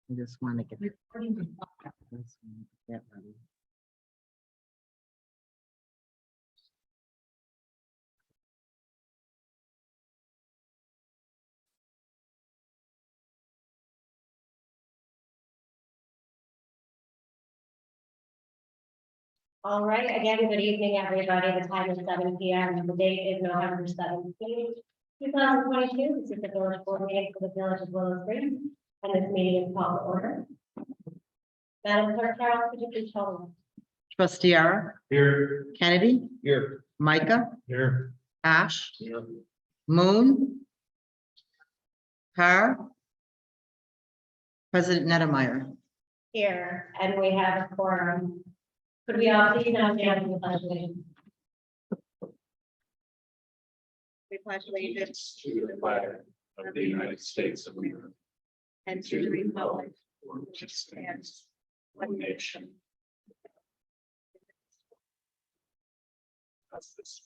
I just want to get this one to get ready. All right, again, good evening, everybody. The time is 7 p.m. The date is November 17th, 2022. This is the village board meeting for the village of Willow Springs, and this meeting is called to order. Madam Clerk Carol, could you please call the roll? Trustee Ara, Here. Kennedy, Here. Micah, Here. Ash, Here. Moon, Carr, President Nettemeyer. Here, and we have a quorum. Could we all please now stand for the pledge of allegiance? We pledge allegiance To the flag of the United States of America and to the republic for which it stands, one nation. That's this.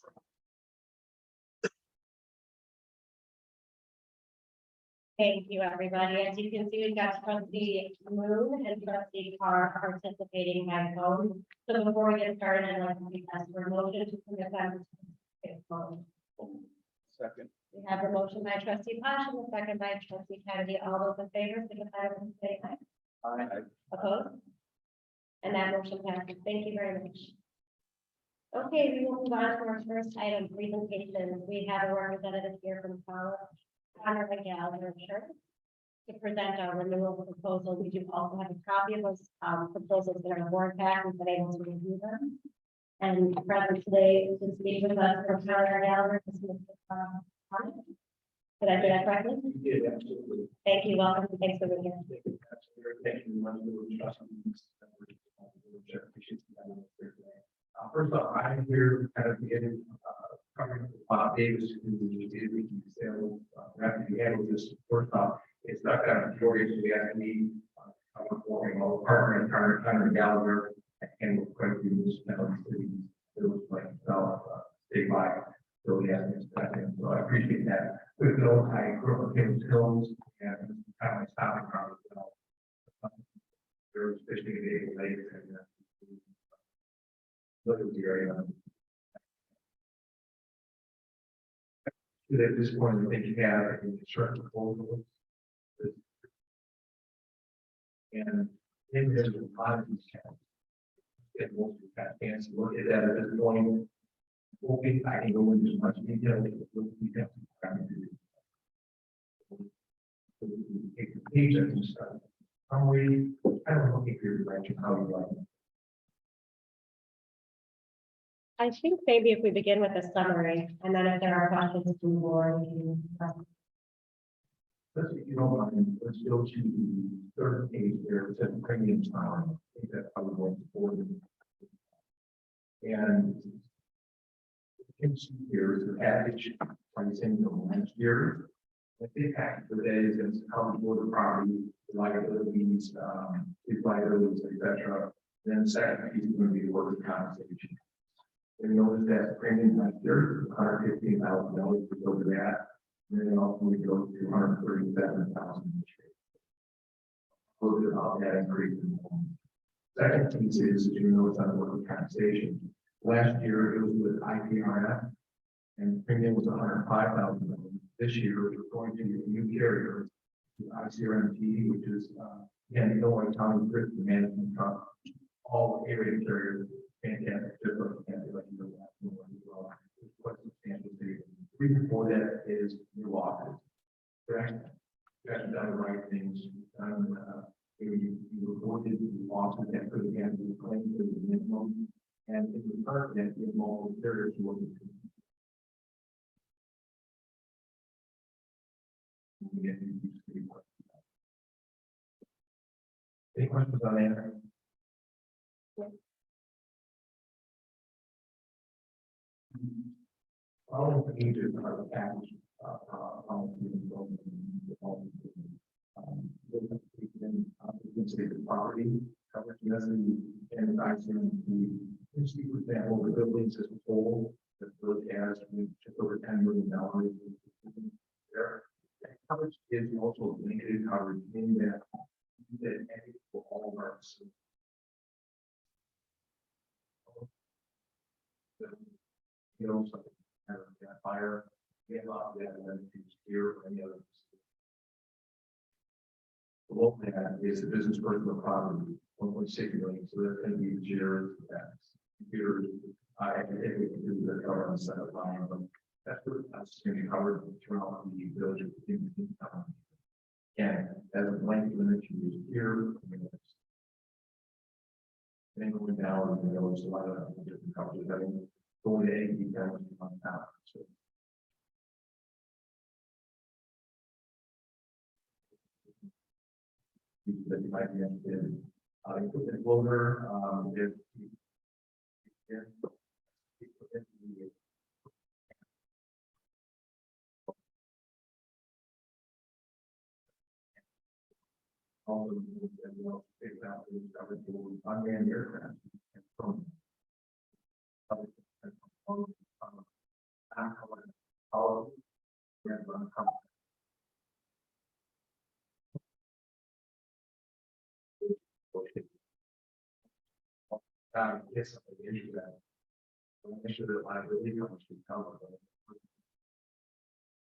Thank you, everybody. As you can see, we've got trustee Moon and trustee Carr participating by phone. So before we get started, I'd like to ask for a motion to permit them to take phone. Second. We have a motion by trustee Pash and a second by trustee Kennedy. All those in favor, signify by saying aye. Aye. Opposed? And that motion passes. Thank you very much. Okay, we will move on to our first item, presentation. We have a representative here from college, Connor Gallagher, to present our renewal proposal. We do also have a copy of those proposals in our board pack. We've been able to review them. And present today to speak with us from Connor Gallagher is Mr. Connor. Did I do that correctly? You did, absolutely. Thank you. Welcome. Thanks for being here. Thank you. First off, I'm here kind of getting covering Bob Davis, who did the sales rep. He handled this. First off, it's not kind of curious. We have to be performing our partner and Connor Gallagher and we're quite a few municipalities. It was like statewide. So yeah, so I appreciate that. With those, I grew up in Hills and kind of like stopping around. There was fishing in the lake and look at the area. At this point, I think you have a construction proposal. And then there's a lot of these cats. And most of the cats look at that at this point. Okay, I can go into as much detail as we have to do. Take the page and stuff. Summary, I don't know if you're direction how you like it. I think maybe if we begin with a summary, and then if there are questions from the board, we can. Let's, if you don't mind, let's go to the third page there. It says premium power. I think that's how we're going forward. And you can see here is the average pricing from last year. The big package for today is going to cover for the property, the liabilities, etc. Then the second piece is going to be the workers' compensation. And notice that premium last year is $115,000 over that. And then also we go to $137,000 this year. A little bit about that increase. Second piece is, you know, it's on workers' compensation. Last year it was with IPRF and premium was $105,000. This year we're going to a new carrier, ICRMT, which is again, Illinois County Risk Management Trust. All area carriers, fantastic, just like like you know that as well. It's quite substantial savings. The reason for that is new losses. Correct? You guys have done the right things. You reported the losses that could have been the claim to the minimum, and in return, that the multiple carriers working. Any questions on that? All of the pages are the package. The property coverage necessary and actually the for example, the buildings as a whole that really has just over $10 million there. That coverage is also limited coverage in that parts. You know, something kind of fire, we have a lot of that, and then it's here or any other. The local ad is a business personal property, 1.6 million, so that's going to be the share that computers. I think we can do the cover on the side of line, but that's going to be covered throughout the village. And as a blanket limit, you use here. Then going down, and there was a lot of different coverages. I mean, going to 80 down on top. So that you might be interested in. Equipment loader, if all of them figure out the discovery for unmanned aircraft and from yes, something into that. Make sure that liability comes to cover.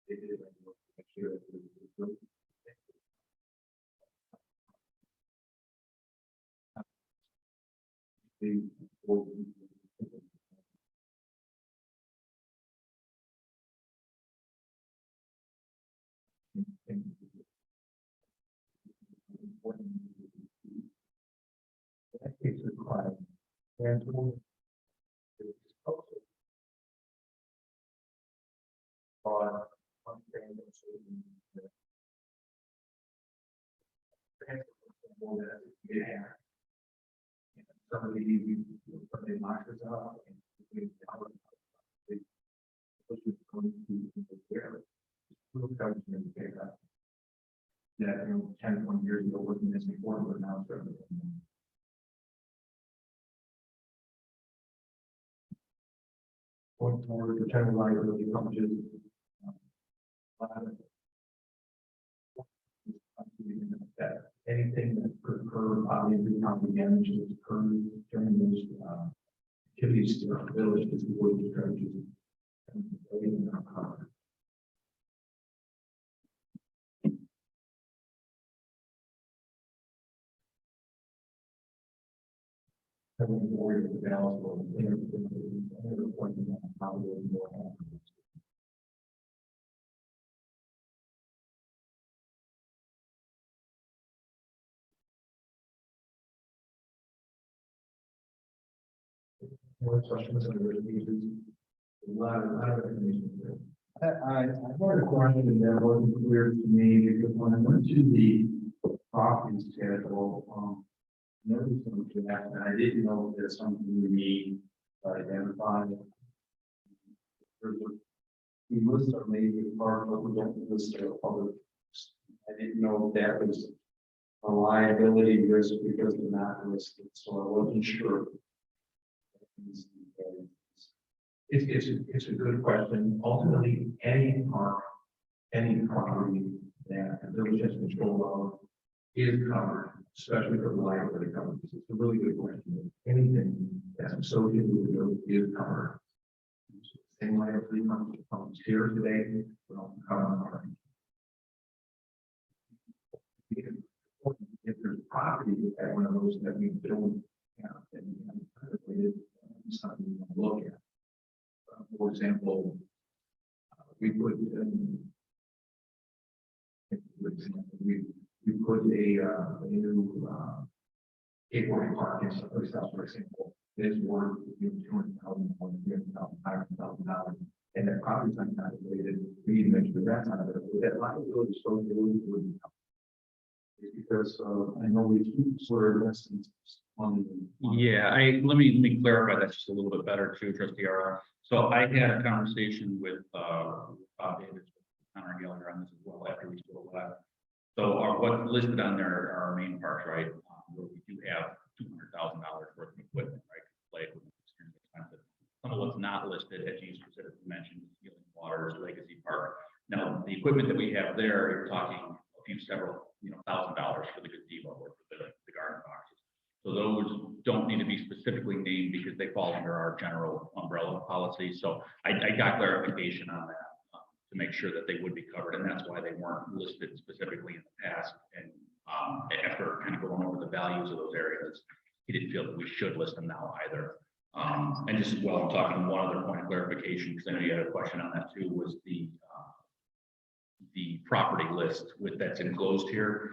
They did make sure that the that case required transform somebody knocks us out and we going to there. That 10, 20 years ago wasn't this before, but now it's certainly. Going forward, the general liability coverages. That anything that could occur, obviously, property damage that occurred during those activities to our village is the word strategies. Having worried with the balance or how more. More questions on the resolutions? A lot of information there. I heard a question and that wasn't clear to me because when I went to the property schedule, noticed something that and I didn't know if there's something we need to identify. We list our major part, but we don't list our other. I didn't know if that was a liability risk because they're not listed, so I wasn't sure. It's a good question. Ultimately, any park, any property that the village has control of is covered, especially for the liability coverage. It's a really good question. Anything that's associated with the village is covered. Same liability comes here today, but also covered. If there's property at one of those that we don't have, then something we want to look at. For example, we put we put a new skateboarding park in someplace else, for example. It is worth $200,000, $500,000, and that property is not calculated. We need to make sure that's not available. That liability is supposed to be because I know we keep sort of lessons on. Yeah, let me clarify that just a little bit better too, Trustee Ara. So I had a conversation with David, Connor Gallagher on this as well after we spoke last. So what's listed on there are our main parks, right? Where we do have $200,000 worth of equipment, right? Play equipment is extremely expensive. Some of what's not listed, as you specifically mentioned, Healing Waters, Legacy Park. Now, the equipment that we have there, you're talking a few several $1,000 for the gazebo or for the garden boxes. So those don't need to be specifically named because they fall under our general umbrella policy. So I got clarification on that to make sure that they would be covered, and that's why they weren't listed specifically in the past. And after kind of going over the values of those areas, he didn't feel that we should list them now either. And just while I'm talking, one other point of clarification, because I know you had a question on that too, was the property list that's enclosed here.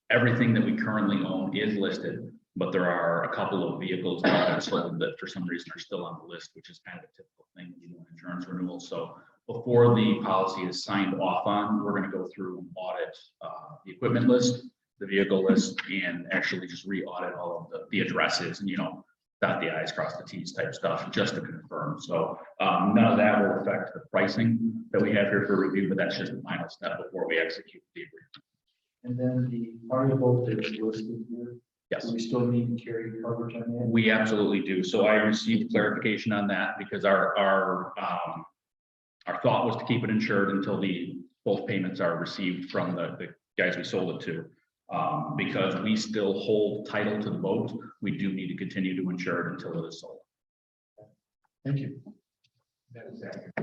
Everything that we currently own is listed, but there are a couple of vehicles that are sold that for some reason are still on the list, which is kind of a typical thing when you do an insurance renewal. So before the policy is signed off on, we're going to go through and audit the equipment list, the vehicle list, and actually just re-audit all of the addresses and, dot the i's, cross the t's type stuff just to confirm. So none of that will affect the pricing that we have here for review, but that's just the final step before we execute the agreement. And then the fire boat that is listed here, Yes, do we still need to carry coverage on that? we absolutely do. So I received clarification on that because our thought was to keep it insured until both payments are received from the guys we sold it to. Because we still hold title to the boat, we do need to continue to insure it until it is sold. Thank you. That is accurate.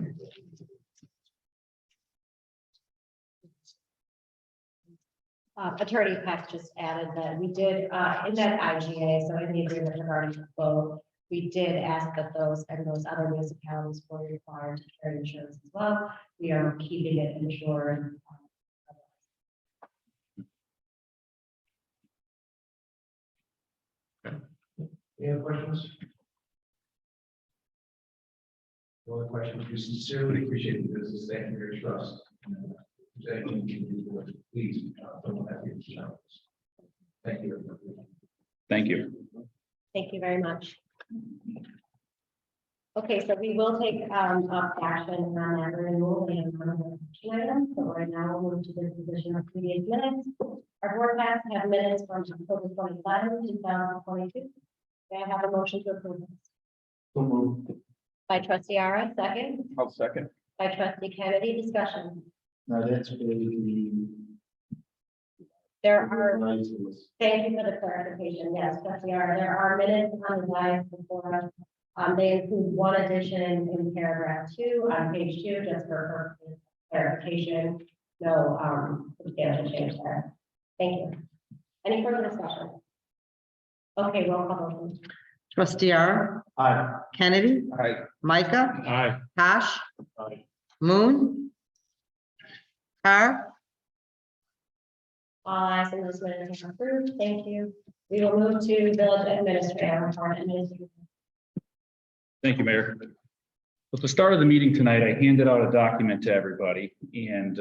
Attorney Peck just added that we did, in that IGA, so in the agreement regarding the boat, we did ask that those and those other municipalities were required to carry insurance as well. We are keeping it insured. Any other questions? No other questions? We sincerely appreciate the business. Thank you for your trust. If there's anything you can do, please, don't have to reach out. Thank you. Thank you. Thank you very much. Okay, so we will take up action on that renewal and on the action item. So right now we'll move to the position of previous minutes. Our board has have minutes from October 27, 2022. May I have a motion to approve this? So moved. By trustee Ara, second. I'll second. By trustee Kennedy, discussion. Now that's really There are, the. thank you for the clarification. Yes, trustee Ara, there are minutes on the slide before us. They include one addition in paragraph 2 on page 2, just for clarification. No substantial change there. Thank you. Any further discussion? Okay, roll call vote. Trustee R, Aye. Kennedy, Aye. Micah, Aye. Tosh, Aye. Moon, Carr, All ayes and those minutes are approved. Thank you. We will move to village administrator. Thank you, Mayor. At the start of the meeting tonight, I handed out a document to everybody and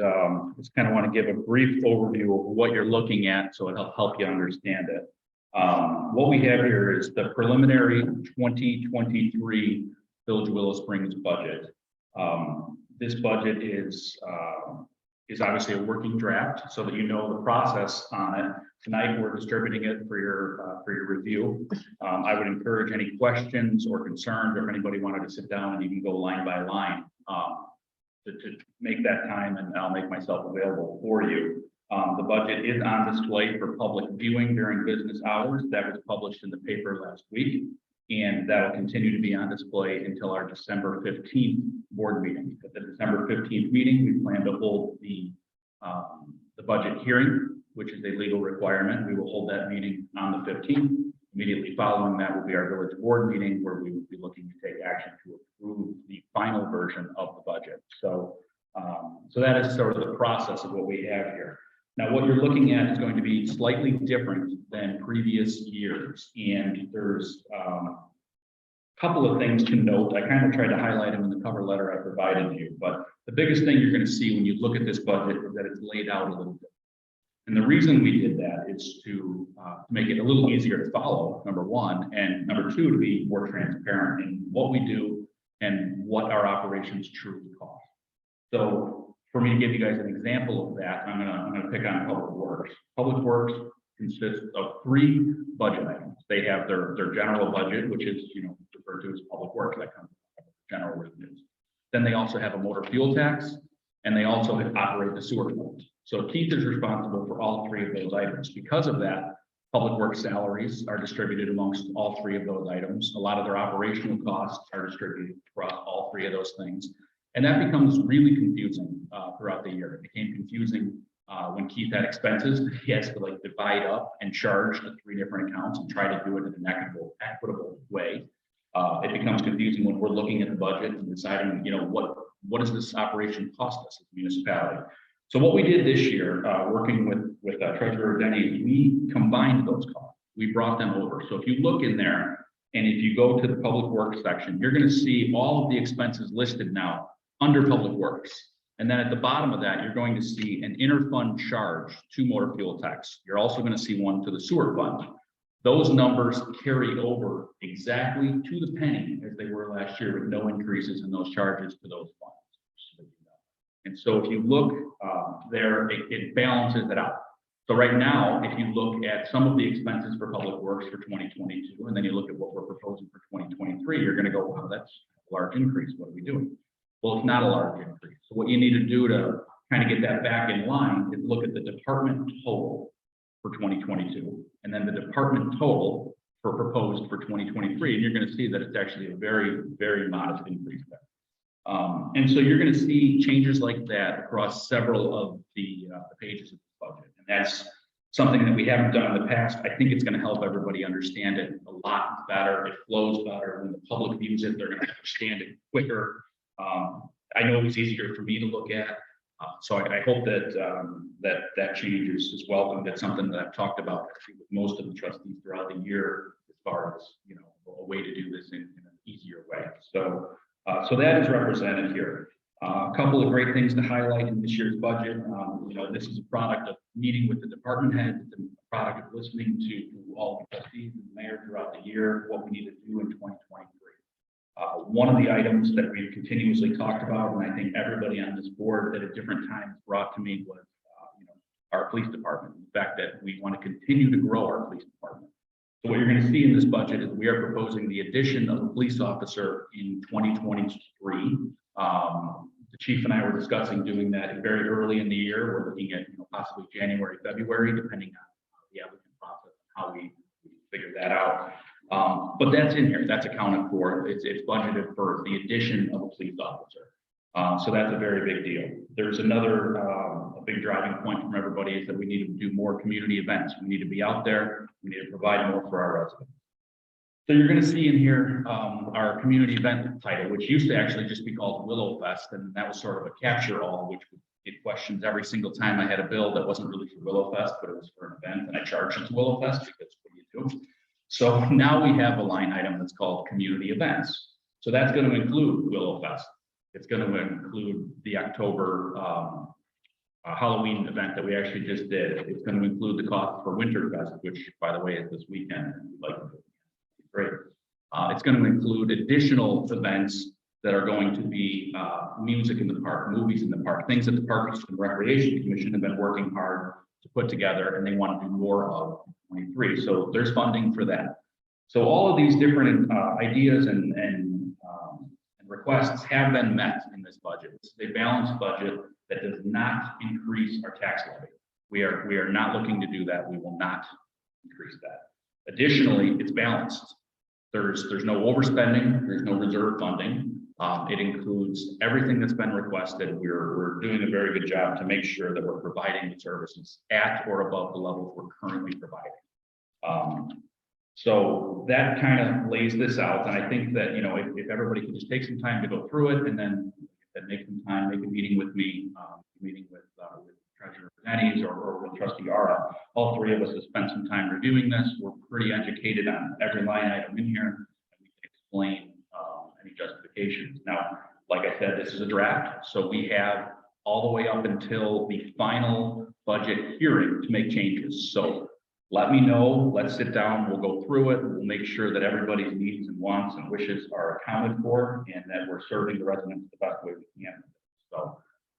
just kind of want to give a brief overview of what you're looking at so it'll help you understand it. What we have here is the preliminary 2023 Village Willow Springs budget. This budget is obviously a working draft so that you know the process on it. Tonight, we're distributing it for your review. I would encourage any questions or concerns, or if anybody wanted to sit down and you can go line by line to make that time, and I'll make myself available for you. The budget is on display for public viewing during business hours. That was published in the paper last week, and that will continue to be on display until our December 15th board meeting. At the December 15th meeting, we plan to hold the budget hearing, which is a legal requirement. We will hold that meeting on the 15th. Immediately following that will be our village board meeting, where we will be looking to take action to approve the final version of the budget. So that is sort of the process of what we have here. Now, what you're looking at is going to be slightly different than previous years. And there's a couple of things to note. I kind of tried to highlight them in the cover letter I provided you, but the biggest thing you're going to see when you look at this budget is that it's laid out a little bit. And the reason we did that is to make it a little easier to follow, number one, and number two, to be more transparent in what we do and what our operations truly cost. So for me to give you guys an example of that, I'm gonna pick on Public Works. Public Works consists of 3 budget items. They have their general budget, which is referred to as Public Works, that comes from general revenues. Then they also have a motor fuel tax, and they also operate the sewer fund. So Keith is responsible for all 3 of those items. Because of that, Public Works salaries are distributed amongst all three of those items. A lot of their operational costs are distributed across all three of those things. And that becomes really confusing throughout the year. It became confusing when Keith had expenses. He has to like divide up and charge the three different accounts and try to do it in an equitable way. It becomes confusing when we're looking at the budget and deciding, what does this operation cost us as a municipality? So what we did this year, working with Treasurer Denny, we combined those costs. We brought them over. So if you look in there, and if you go to the Public Works section, you're going to see all of the expenses listed now under Public Works. And then at the bottom of that, you're going to see an interfund charge to motor fuel tax. You're also going to see one to the sewer fund. Those numbers carry over exactly to the penny as they were last year, with no increases in those charges to those funds. And so if you look there, it balances it out. So right now, if you look at some of the expenses for Public Works for 2022, and then you look at what we're proposing for 2023, you're going to go, wow, that's a large increase. What are we doing? Well, it's not a large increase. So what you need to do to kind of get that back in line is look at the department total for 2022, and then the department total for proposed for 2023. And you're going to see that it's actually a very, very modest increase there. And so you're going to see changes like that across several of the pages of the budget. And that's something that we haven't done in the past. I think it's going to help everybody understand it a lot better. It flows better. When the public views it, they're going to understand it quicker. I know it was easier for me to look at. So I hope that that change is welcome. That's something that I've talked about with most of the trustees throughout the year, as far as, a way to do this in an easier way. So that is represented here. A couple of great things to highlight in this year's budget. This is a product of meeting with the department heads, it's a product of listening to all the trustees and the mayor throughout the year, what we need to do in 2023. One of the items that we've continuously talked about, and I think everybody on this board at a different times brought to me, was our police department. The fact that we want to continue to grow our police department. So what you're going to see in this budget is we are proposing the addition of a police officer in 2023. The chief and I were discussing doing that very early in the year. We're looking at possibly January, February, depending on the applicant process, how we figure that out. But that's in here. That's accounted for. It's budgeted for the addition of a police officer. So that's a very big deal. There's another a big driving point from everybody is that we need to do more community events. We need to be out there. We need to provide more for our residents. So you're going to see in here our community event title, which used to actually just be called Willow Fest, and that was sort of a catch-all, which would get questions every single time I had a bill that wasn't really for Willow Fest, but it was for an event, and I charged it to Willow Fest because what do you do? So now we have a line item that's called community events. So that's going to include Willow Fest. It's going to include the October Halloween event that we actually just did. It's going to include the cost for Winterfest, which, by the way, is this weekend. Great. It's going to include additional events that are going to be music in the park, movies in the park, things that the Parks and Recreation Commission have been working hard to put together, and they want to do more of 23. So there's funding for that. So all of these different ideas and requests have been met in this budget. It's a balanced budget that does not increase our tax levy. We are not looking to do that. We will not increase that. Additionally, it's balanced. There's no overspending. There's no reserve funding. It includes everything that's been requested. We're doing a very good job to make sure that we're providing the services at or above the levels we're currently providing. So that kind of lays this out. And I think that, if everybody could just take some time to go through it and then make some time, make a meeting with me, meeting with Treasurer Denny's or with Trustee Ara. All three of us have spent some time reviewing this. We're pretty educated on every line item in here, and we can explain any justifications. Now, like I said, this is a draft, so we have all the way up until the final budget hearing to make changes. So let me know, let's sit down, we'll go through it, we'll make sure that everybody's needs and wants and wishes are accounted for and that we're serving the residents the best way we can. So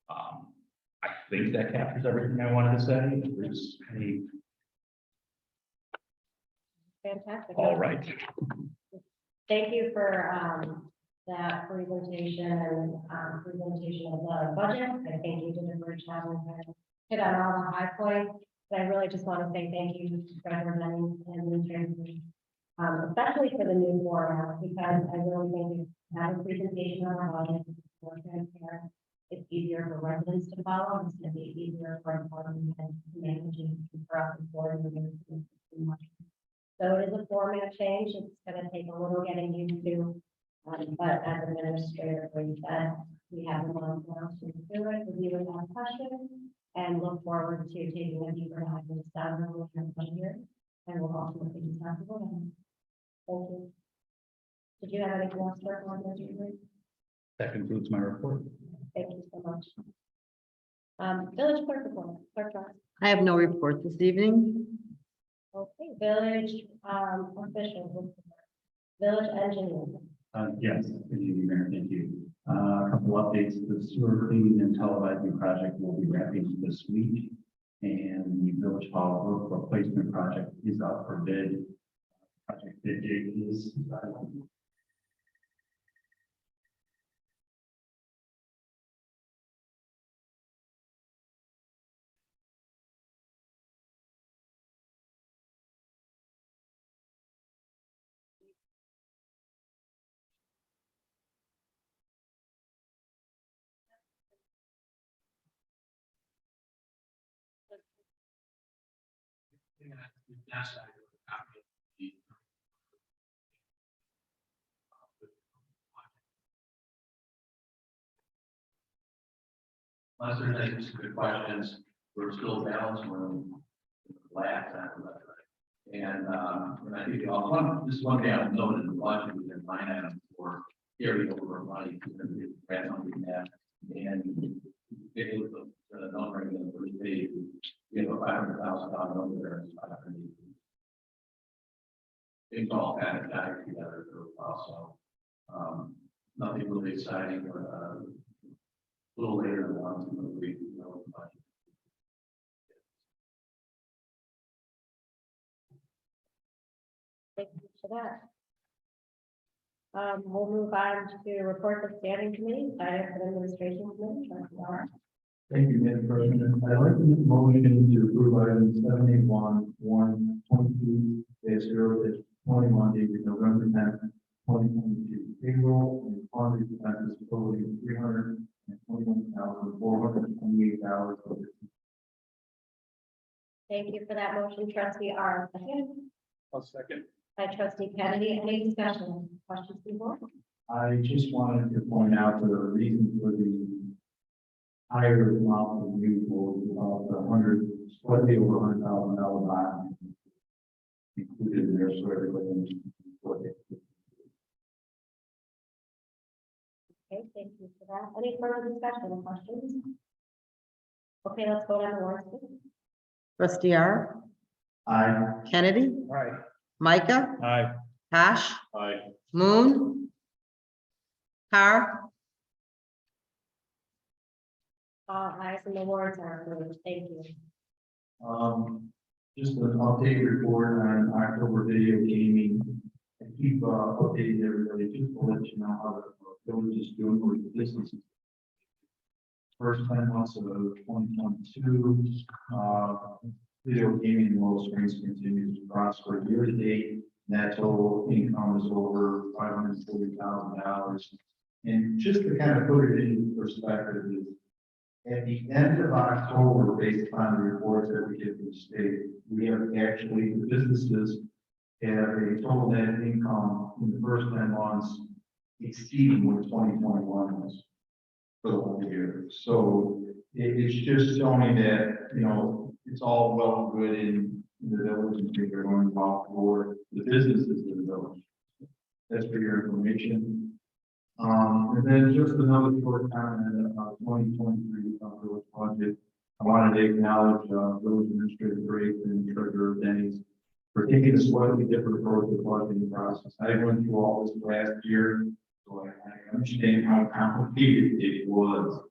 I think that captures everything I wanted to say. There's any... Fantastic. All right. Thank you for that presentation and presentation of the budget. I think you did a great job with that. Hit on all the high points. I really just want to say thank you to Treasurer Jennings and the Chairman, especially for the new format, because I really think having a presentation on our budget is more transparent. It's easier for residents to follow. It's going to be easier for department heads to manage and for us as board members to do much. So it is a format change. It's going to take a little getting used to. But as administrator, we said, we have a month now to do it, review it on questions, and look forward to taking a deeper dive into down the road here. And we'll also look into that. Thank you. Did you have anything else for our That concludes my report. Thank you so much. Village clerk report. Clerk Ross. I have no report this evening. Okay, village officials. Village engineer. Yes, good evening, Mayor, thank you. A couple updates, the sewer cleaning and televising project will be wrapping this week. And the village hall roof replacement project is up for bid. Project bid date is unless there's any specific questions, we're still balanced when last after that. And I think this one thing I've noted in the budget, we can line items for carry over money to the grant funding that. And it was the number in the first page, we have a $500,000 number there. It's all kind of tied together for a while, so nothing really exciting, but a little later than once in the week, budget. Thank you for that. We'll move on to report of standing committee, finance and administration committee. Trustee Laura. Thank you, Madam President. I'd like to make a motion to approve items 781, 122, 0-21, dated November 10th, 2022. Payroll and fund expenses totaling $321,428. Thank you for that motion, trustee R. Second. I'll second. By trustee Kennedy. Any discussion? Questions before? I just wanted to point out the reason for the higher amount of usual, about slightly over $100,000 bond included in there, so everybody understands. Okay, thank you for that. Any further discussion or questions? Okay, let's go down the warrants, please. Trustee R. Aye. Kennedy, Right. Micah, Aye. Tosh, Aye. Moon, Carr, Ayes and the warrants are approved. Thank you. Just an update report on October video gaming. I keep updating everybody just to let you know how the village is doing with the business. First 10 months of 2022, video gaming in Willow Springs continues to prosper. Year to date, net total income is over $540,000. And just to kind of put it into perspective, is at the end of October, based on the reports that we get from the state, we have actually, the businesses have a total net income in the first 10 months exceeding what 2021 was for the whole year. So it's just showing that, it's all well and good in the village and things are going well for the businesses in the village. That's for your information. And then just another short comment about 2023 village budget. I wanted to acknowledge village administrator Grace and treasurer Denny's for taking a slightly different approach to the budgeting process. I went through all this last year, so I understand how complicated it was.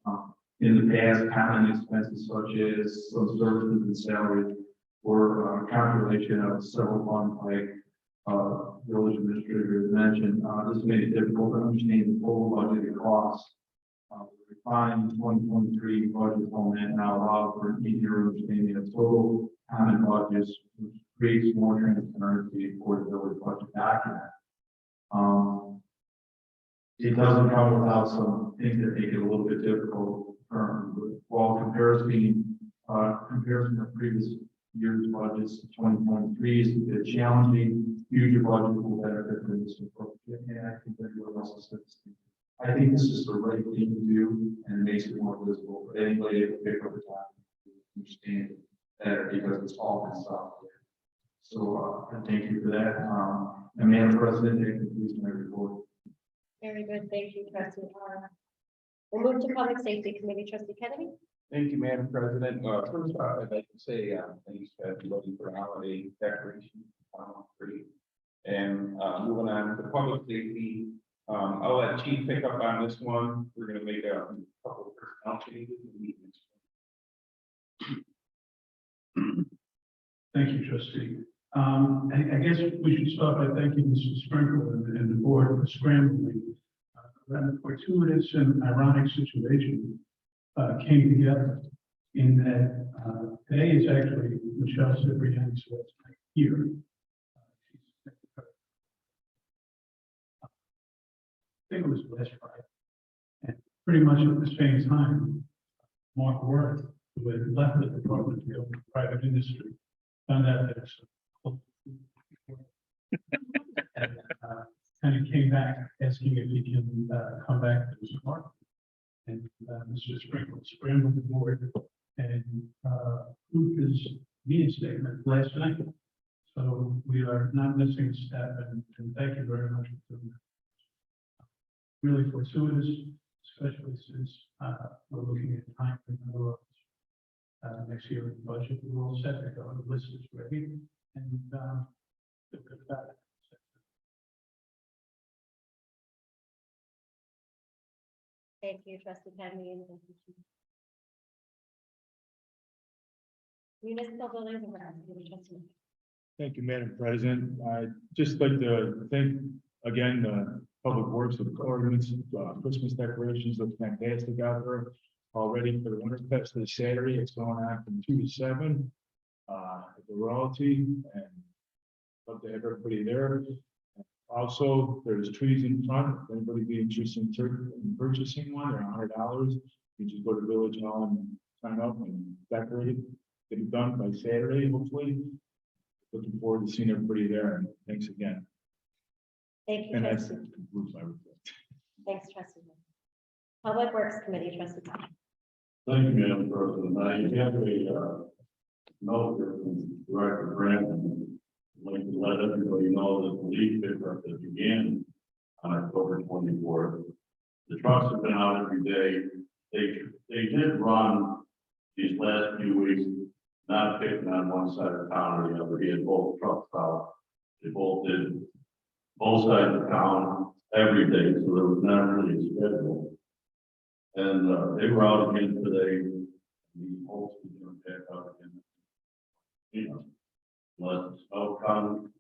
In the past, common expenses such as some services and salaries were a calculation of several funds like village administrator mentioned. This made it difficult to understand the total budgeted costs. The refined 2023 budget format now allows for an easier understanding of total common budgets, which creates more transparency for the village budget document. It doesn't come without some things that make it a little bit difficult. While comparison of previous year's budgets, 2023 is a bit challenging. Future budget will benefit from this approach. And I think everyone else has said this. I think this is the right thing to do, and it makes it more visible for anybody to pick up the time to understand it better, because it's all been solved. So, I thank you for that. And Madam President, that concludes my report. Very good, thank you, trustee Carr. We'll move to public safety committee, trustee Kennedy. Thank you, Madam President. First off, I'd like to say, thanks to everybody for holiday decorations. Free. And moving on to public safety, I'll let Chief pick up on this one. We're going to make a couple of personnel changes. Thank you, trustee. I guess we should start by thanking Mr. Sprinkle and the board for scrambling. That fortuitous and ironic situation came together in that today is actually Michelle Cipriani's here. I think it was last Friday. And pretty much at the same time, Mark Worth, who had left the department to go to private industry, found out that and he came back asking if he can come back to his department. And Mr. Sprinkle scrambled the board and approved his meeting statement last night. So we are not missing a step, and thank you very much for doing that. Really fortuitous, especially since we're looking at time for another next year in the budget. We're all set to go. The list is ready, and feel good about it. Thank you, trustee Kennedy. And thank you, Chief. Municipal buildings and grounds, trustee. Thank you, Madam President. I'd just like to thank again the Public Works of Ordinance. Christmas decorations look fantastic out there already for the Winter Fest this Saturday. It's going on from 2 to 7 at the Royalty, and love to have everybody there. Also, there's trees in front. If anybody be interested in purchasing one, they're $100. You just go to Village Hall and sign up and decorate it. Get it done by Saturday, hopefully. Looking forward to seeing everybody there. And thanks again. Thank you, And that trustee. concludes my report. Thanks, trustee. Public Works Committee, trustee. Thank you, Madam President. I have a note here from Director Brandon. I'd like to let everybody know that the leaf pickup that began on October 24th. The trucks have been out every day. They did run these last few weeks, not picking on one side of town or the other. He had both trucks out. They both did both sides of town every day, so there was not really a schedule. And they were out again today. We hope to get back out again. You know, unless the snow comes,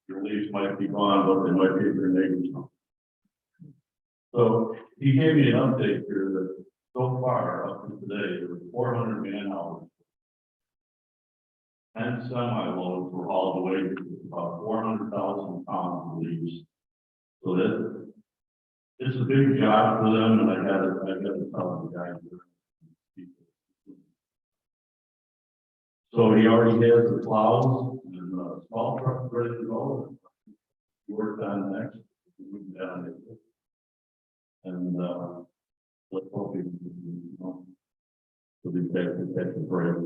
your leaves might be gone, but they might be your neighbors. So he gave me an update here that so far up to today, there were 400 man hours. 10 semi-loads were hauled away with about 400,000 pounds of leaves. So that it's a big job for them, and I gotta tell the guys. So he already has the plows and small trucks ready to go. He worked on next, moved down it. And let's hope he, will be back to catch the break.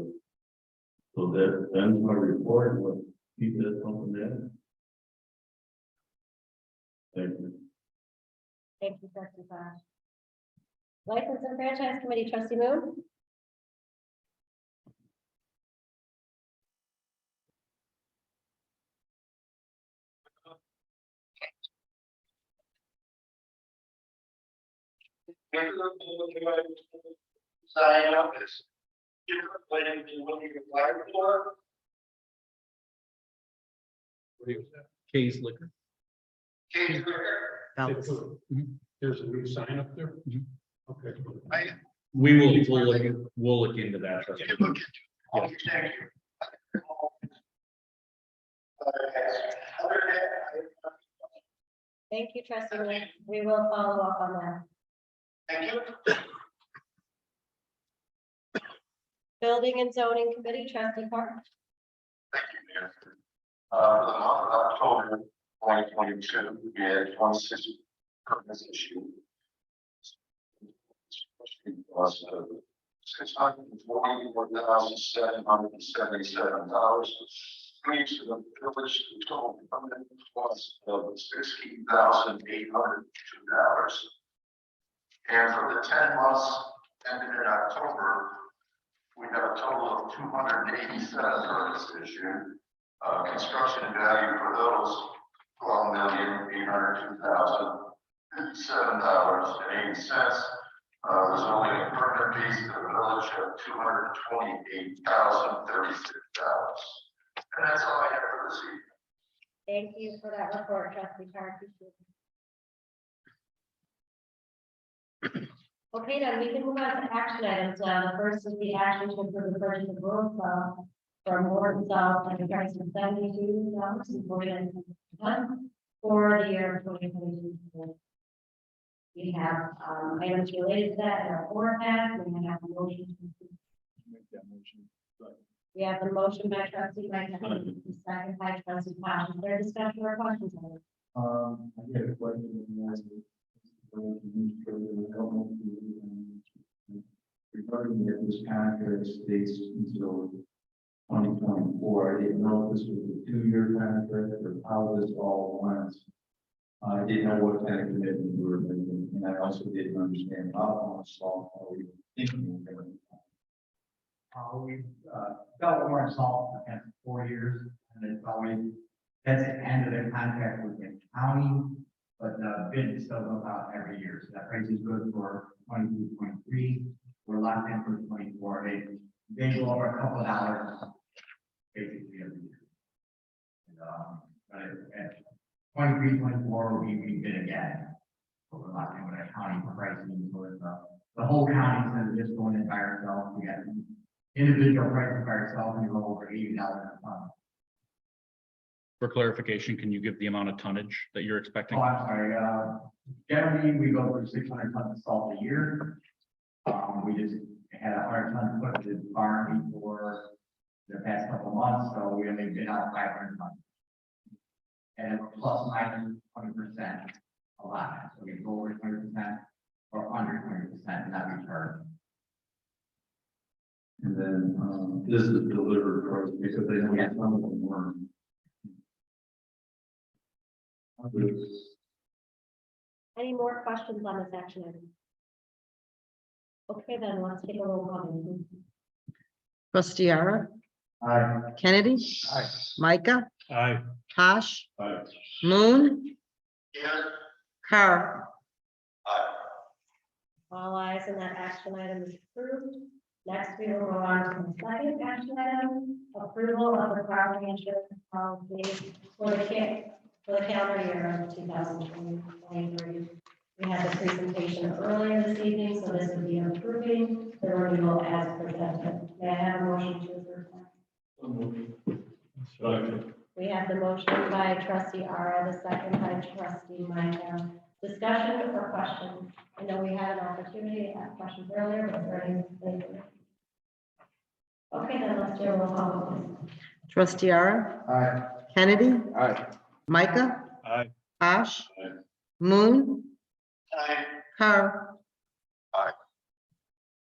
So that ends my report. Let's keep that something there. Thank you. Thank you, trustee Flash. License and Franchise Committee, trustee Moon. Sign up is different than what you applied for. Case liquor. Case There's a new sign up there. Okay. We'll look into that. trustee. You look into. Thank you. Other than that, Thank you, trustee Lee. We will follow up on that. thank you. Building and zoning committee, trustee Park. Thank you, Mayor. For the month of October 2022, we had 26 permits issued. Was $641,777. Brings to the village the total permit cost of $16,802. And for the 10 months ended in October, we have a total of 287 permits issued. Construction value for those $12,802,057.80. There's only a permit fees to the village of $228,036. And that's all I have for this evening. Thank you for that report, trustee Park. Okay, then we can move on to action items. The first is the action to approve the purchase of road salt from Morton Salt at a price of $72.41 for the year 2022. We have items related to that in our forecast. We have a motion. Make that motion. We have the motion by trustee Mike, the second by trustee Tosh. Is there discussion or questions on it? I had a question. Regarding that this contract states until 2024, I didn't know if this was a 2-year contract or how this all went. I didn't know what kind of commitment we were making, and I also didn't understand how much salt are we thinking we were going to. We dealt with more salt for 4 years, and it's always, that's the end of the contract with the county, but the bid still goes out every year. So that price is good for 22, 23. We're locked in for 24. They go over a couple of dollars basically every year. But at 23, 24, we bid again. So we're locked in with a county pricing. So it's the whole county instead of just going in by ourselves. We got individual prices by ourselves and go over $80 a ton. For clarification, can you give the amount of tonnage that you're expecting? Oh, I'm sorry. Generally, we go through 600 tons of salt a year. We just had 100 tons put in the barn before the past couple of months, so we only been out 500 tons. And plus minus 20% a lot. So we go over 20% or under 20% and that we charge. And then this is delivered price because they know that some of them weren't. Any more questions on this action item? Okay, then let's take a roll call. Trustee Ara, Aye. Kennedy, Aye. Micah, Aye. Tosh, Aye. Moon, Yes. Carr. All ayes, and that action item is approved. Next, we will go on to the second action item, approval of the property insurance policy for the calendar year of 2023. We had the presentation earlier this evening, so this would be approving the renewal as presented. May I have a motion to approve that? We have the motion by trustee Ara, the second by trustee Micah. Discussion or questions? I know we had an opportunity to ask questions earlier, but is there anything? Okay, then let's do a roll call, please. Trustee Ara, Aye. Kennedy, Aye. Micah, Aye. Tosh, Aye. Moon, Aye. Carr.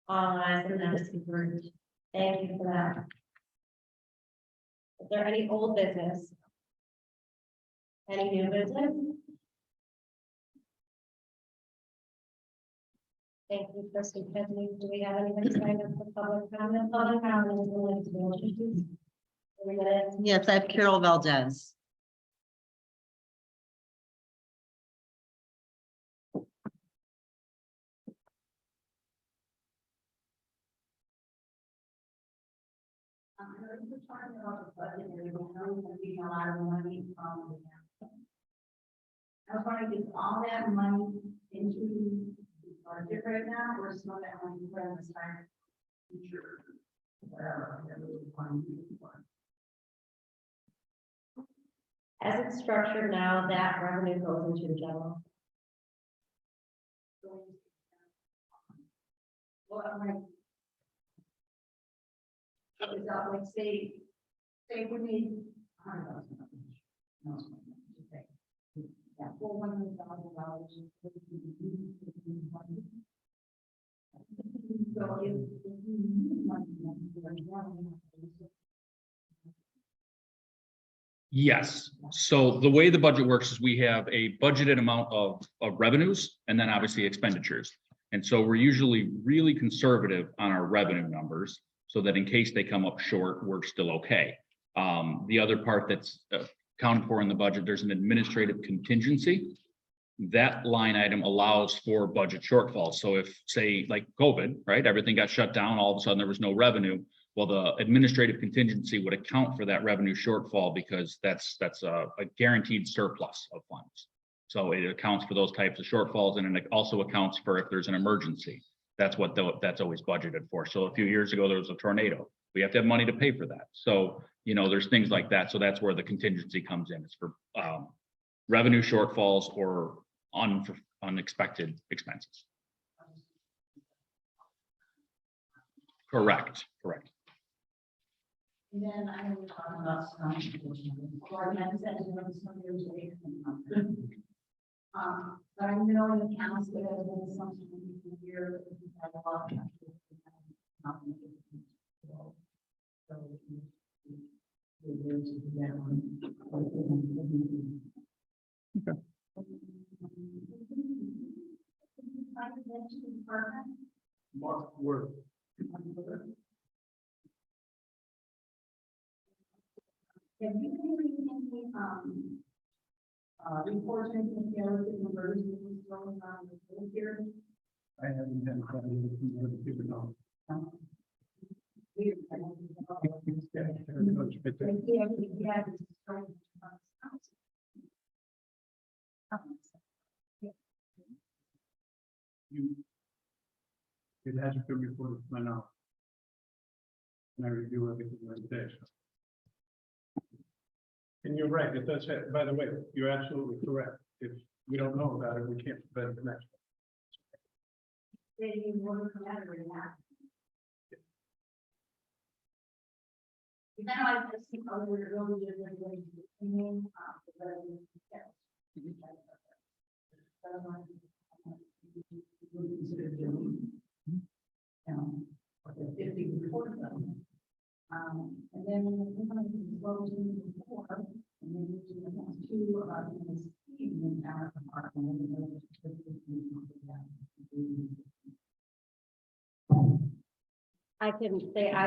All ayes, and that is approved. Thank you for that. Is there any old business? Any new business? Thank you, trustee Kennedy. Do we have anybody signed up for public comment? Public comment is related to the motion. 3 minutes. Yes, I have Carol Valdez. We're talking about the budget, and we're going a lot of money from the I was wondering, is all that money into the budget right now, or is some of that money put on the side? Future, whatever, that we want to use it for. As it's structured now, that revenue goes into the general. Well, I'm like. Is that like, say we need $100,000. No, it's not. Okay. That $400,000. So if you need money, Yes, so the way the budget works is we have a budgeted amount of revenues and then obviously expenditures. And so we're usually really conservative on our revenue numbers so that in case they come up short, we're still okay. The other part that's accounted for in the budget, there's an administrative contingency. That line item allows for budget shortfalls. So if, say, like COVID, right, everything got shut down, all of a sudden there was no revenue. Well, the administrative contingency would account for that revenue shortfall because that's a guaranteed surplus of funds. So it accounts for those types of shortfalls, and it also accounts for if there's an emergency. That's what that's always budgeted for. So a few years ago, there was a tornado. We have to have money to pay for that. So, you know, there's things like that. So that's where the contingency comes in. It's for revenue shortfalls or unexpected expenses. Correct. and then I will talk about some. Or I said, some years away from. But I know in the council, there has been some years. Mark Word. Have you been reading any, reports and details of emergencies going on here? I haven't had time to give it on. It hasn't been reported to my knowledge. And I review everything every day. So. And you're right, it does have, by the way, you're absolutely correct. If we don't know about it, we can't prevent the next one. They were collaborating that. Then I see other really different ways of thinking, if you report them. And then before, and then you do two in our department. I can say I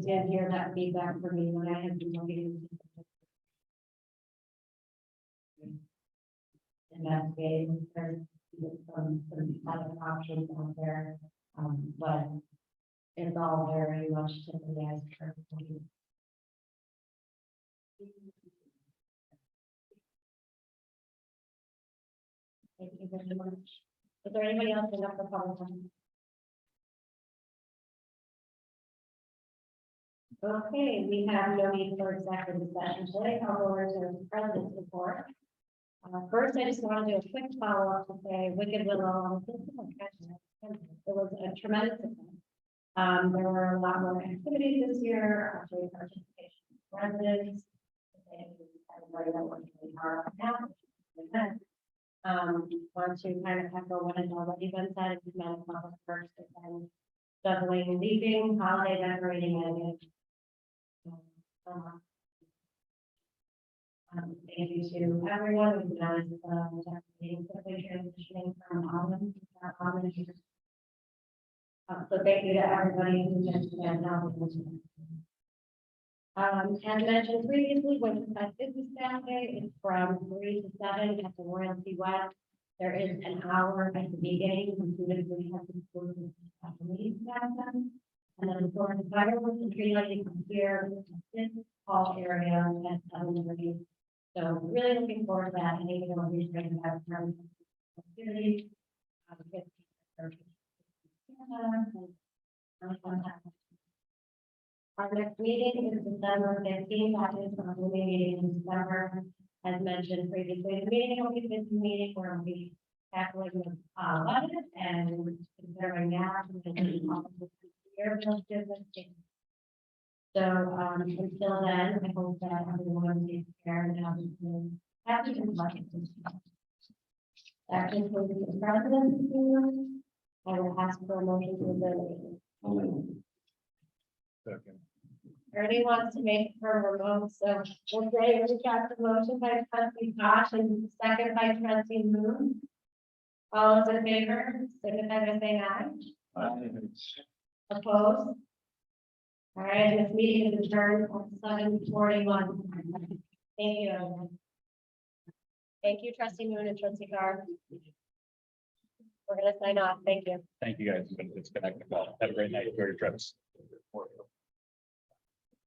did hear that feedback from you when I had been looking. Investigating, there's some other options out there, but it's all very much to the iceberg. Thank you very much. Is there anybody else in the public comment? Okay, we have no need for executive session today. However, there's the president's report. First, I just want to do a quick follow-up to say Wicked Willow. It was a tremendous event. There were a lot more activities this year, actually participation of residents. Everybody that worked really hard on that. Want to kind of echo what has already been said, it's meant public first and juggling, leaving, holiday decorating, and thank you to everyone who knows quickly transitioning from almond to almond. So thank you to everybody who just as mentioned previously, Winter Fest is this Saturday. It's from 3 to 7 at the Royalty West. There is an hour at the beginning, including we have to leave them. And then for the fireworks and tree lighting from here, this hall area at 7:30. So really looking forward to that. And maybe we'll be trying to have some activities. Our next meeting is December 15th, that is our only meeting in December. As mentioned previously, the meeting will be this meeting where we'll be tackling the budget and considering that. So, until then, I hope that everyone takes care and happy to budget. That concludes the president's. I will ask for a motion to adjourn. Second. Ernie wants to make her remote, so we'll say we got the motion by trustee Tosh and second by trustee Moon. All those in favor, signify by saying aye. Opposed? All right, this meeting is adjourned at 7:41. Thank you, everyone. Thank you, trustee Moon and trustee Gar. We're gonna sign off. Thank you. Thank you guys. It's been a good call. Have a great night. Very trips.